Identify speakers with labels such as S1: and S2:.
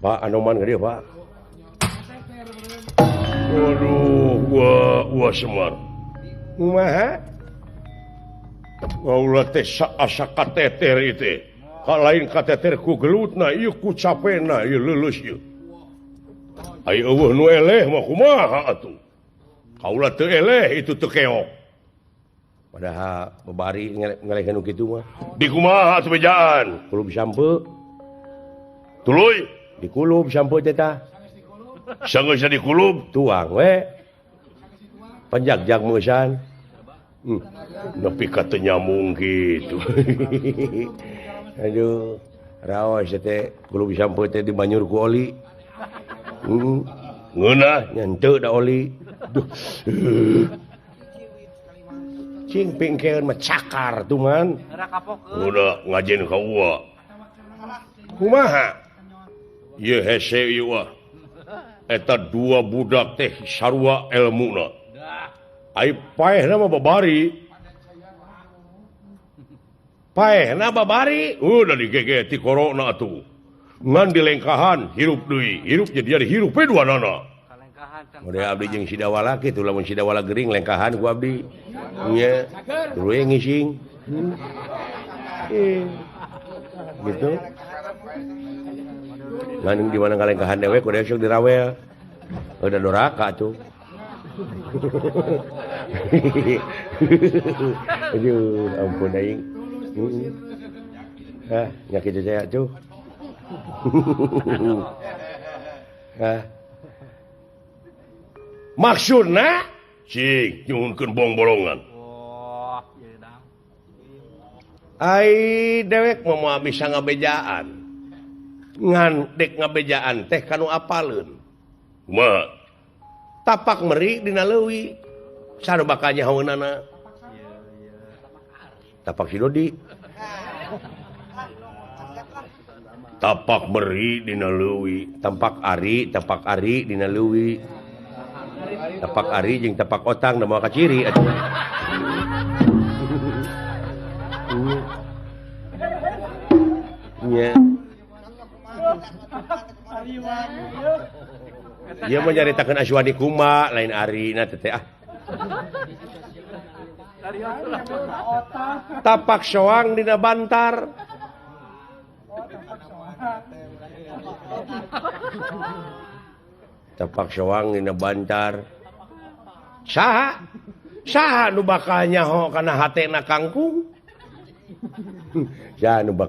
S1: Pak Anoman dia Pak. Waduh, wah Semar. Kumaha? Kaula teh asa kateter itu. Ka lain kateter ku gelutna, ieu ku capena, ieu leuleus ieu. Ai eueuh nu eleh mah kumaha atuh? Kaula teu eleh itu teu keok. Padahal babari ngelekeun kitu mah. Di kumaha atuh bejaan? Kulub sampeu. Tuluy di kulub sampeu teh tah. Sanggeus di kulub tuang we. Panjagjag meusan. Nepi ka teu nyambung kitu. Aduh, raos teh kulub sampeu teh dibanyur ku oli. Ngeunah nya henteu da oli. Duh. Cing pingkeun mah cakar tuh man. Udah ngajen ka uwa. Kumaha? Ieu hese ieu wah. Eta dua budak teh sarua elmuna. Ai paehna mah babari. Paehna babari, udah digegeti korona atuh. Ngan dilengkahan hirup deui, hirup jadi hirup we duanana. Udah abdi jeung sidawala kitu lamun sidawala gering lengkahan ku abdi. Nya, tuluy ngising. Gitu. Ngan di mana kalengkahan dewe ku esuk dirawel. Udah doraka tuh. Aduh, ampun aing. Nya kitu saya tuh. Maksudna cing nyuhunkeun bong-bolongan. Ai dewek mah bisa ngabejaan. Ngan dek ngabejaan teh kanu apaleun. Kumaha? Tapak meri dina leuwih. Sarobaka nyahoeunana. Tapak si Dodi. Tapak meri dina leuwih, tapak ari dina leuwih. Tapak ari jeung tapak otang da moal kaciri atuh. Nya. Ieu mah nyaritakeun Aswadi Kuma lain arina teh ah. Tapak soang dina bantar. Tapak soang dina bantar. Saha nu bakal nyaho kana hatena kangkung? Saha nu